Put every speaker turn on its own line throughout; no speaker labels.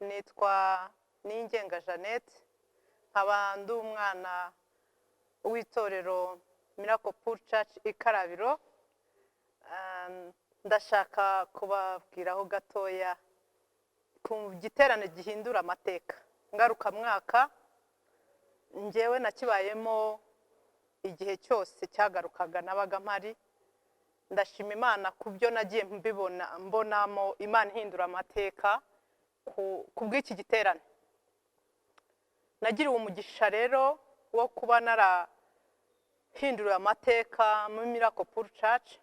nitwa Ningenga Jeannette, nkaba ndi umwana w'itorero Miracle Pool Church Ikarabiro. Ndashaka kubabwiraho gatoya ku giterane gihindura amateka ngaruka mwaka. Njyewe nakibayemo igihe cyose cyagarukaga nabaga mpari. Ndashima Imana kubyo nagiye mbonamo Imana ihindura amateka kubw'iki giterane. Nagiriwe umugisha rero wo kuba narahindura amateka muri Miracle Pool Church.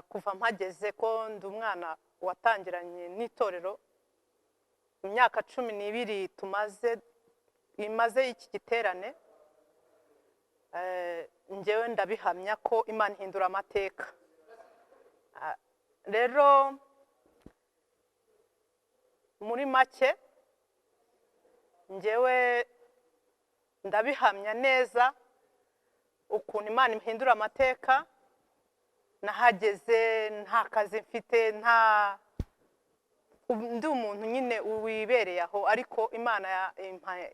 Kuva mpageze ko ndi umwana watangiranye n'itorero imyaka 12 imaze iki giterane. Njyewe ndabihamya ko Imana ihindura amateka. Rero muri make njyewe ndabihamya neza ukuntu Imana ihindura amateka. Nahageze nta kazi mfite, ndi umuntu nyine wibereye aho, ariko Imana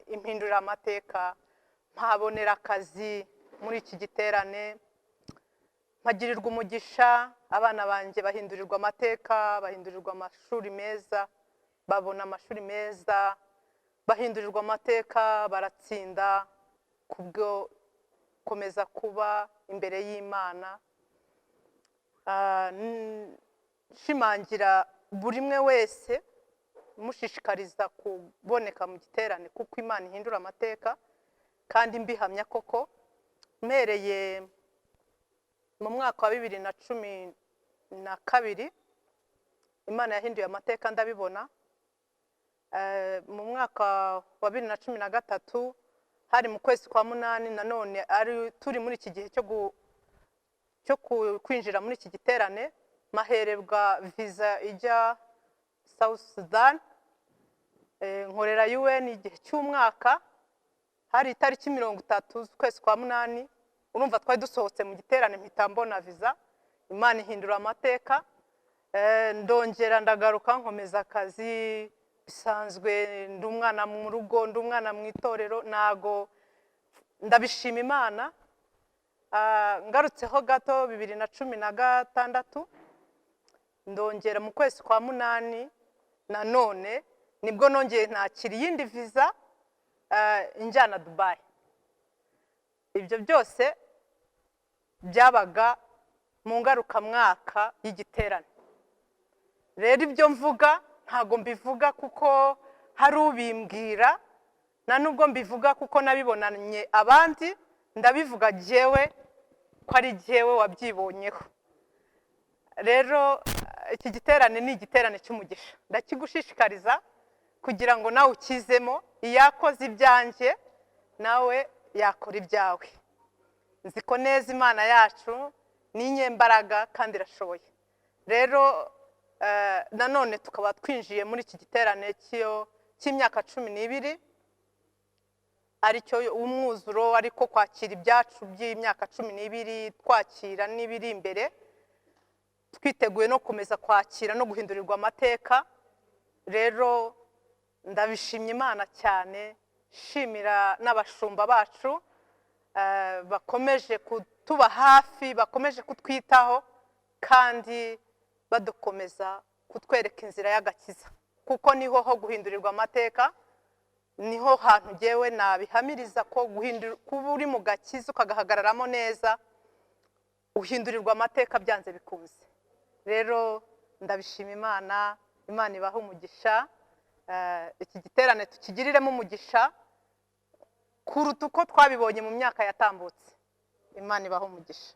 impindura amateka, mpabonera akazi muri iki giterane, mpagirirwa umugisha, abana banjye bahindurirwa amateka, bahindurirwa amashuri meza, babona amashuri meza, bahindurirwa amateka, baratsinda kubwo komeza kuba imbere y'Imana. Shimangira buri mwe wese mushishikariza kuboneka mu giterane kuko Imana ihindura amateka, kandi mbihamya koko. Mpereye mu mwaka wa 2012 Imana yahinduye amateka ndabibona. Mu mwaka wa 2013 hari mu kwezi kwa 8 nanone ari turi muri iki gihe cyo kwinjira muri iki giterane, maherebwa visa ijya South Sudan. Nkorera UN igihe cy'umwaka, hari itariki 30 z'ukwezi kwa 8. Urumva twari dusohotse mu giterane mpita mbona visa. Imana ihindura amateka. Ndongera ndagaruka nkomeza akazi bisanzwe, ndi umwana mu rugo, ndi umwana mu itorero. Nago ndabishima Imana. Ngarutseho gato 2016 ndongera mu kwezi kwa 8 nanone nibwo nongeye ntakiri yindi visa injana Dubai. Ibyo byose byabaga mu ngaruka mwaka y'igiterane. Rero ibyo mvuga ntago mbivuga kuko hari ubimbwira, na nubwo mbivuga kuko nabibonanye abandi, ndabivuga jewe ko ari jewe wabyibonyeho. Rero iki giterane ni igiterane cy'umugisha. Ndakigushishikariza kugira ngo nawe ukizemo. Iyakoze ibyanjye nawe yakora ibyawe. Nziko neza Imana yacu ni inyembaraga kandi irashoboye. Rero nanone tukaba twinjiye muri iki giterane cy'imyaka 12, aricyo umwuzuro, ariko kwakira ibyacu by'imyaka 12, twakira n'ibiri imbere, twiteguye no komeza kwakira no guhindurirwa amateka. Rero ndabishimye Imana cyane, shimira n'abashumba bacu bakomeje kutuba hafi, bakomeje kutwitaho, kandi badukomeza kutwereka inzira y'agakiza, kuko niho ho guhindurirwa amateka. Niho hantu jewe nabihamiriza ko kuba uri mu gakiza ukagahagararamo neza, uhindurirwa amateka byanze bikunze. Rero ndabishima Imana. Imana ibaha umugisha. Iki giterane tukigiriremo umugisha kuruta uko twabibonye mu myaka yatambutse. Imana ibaha umugisha.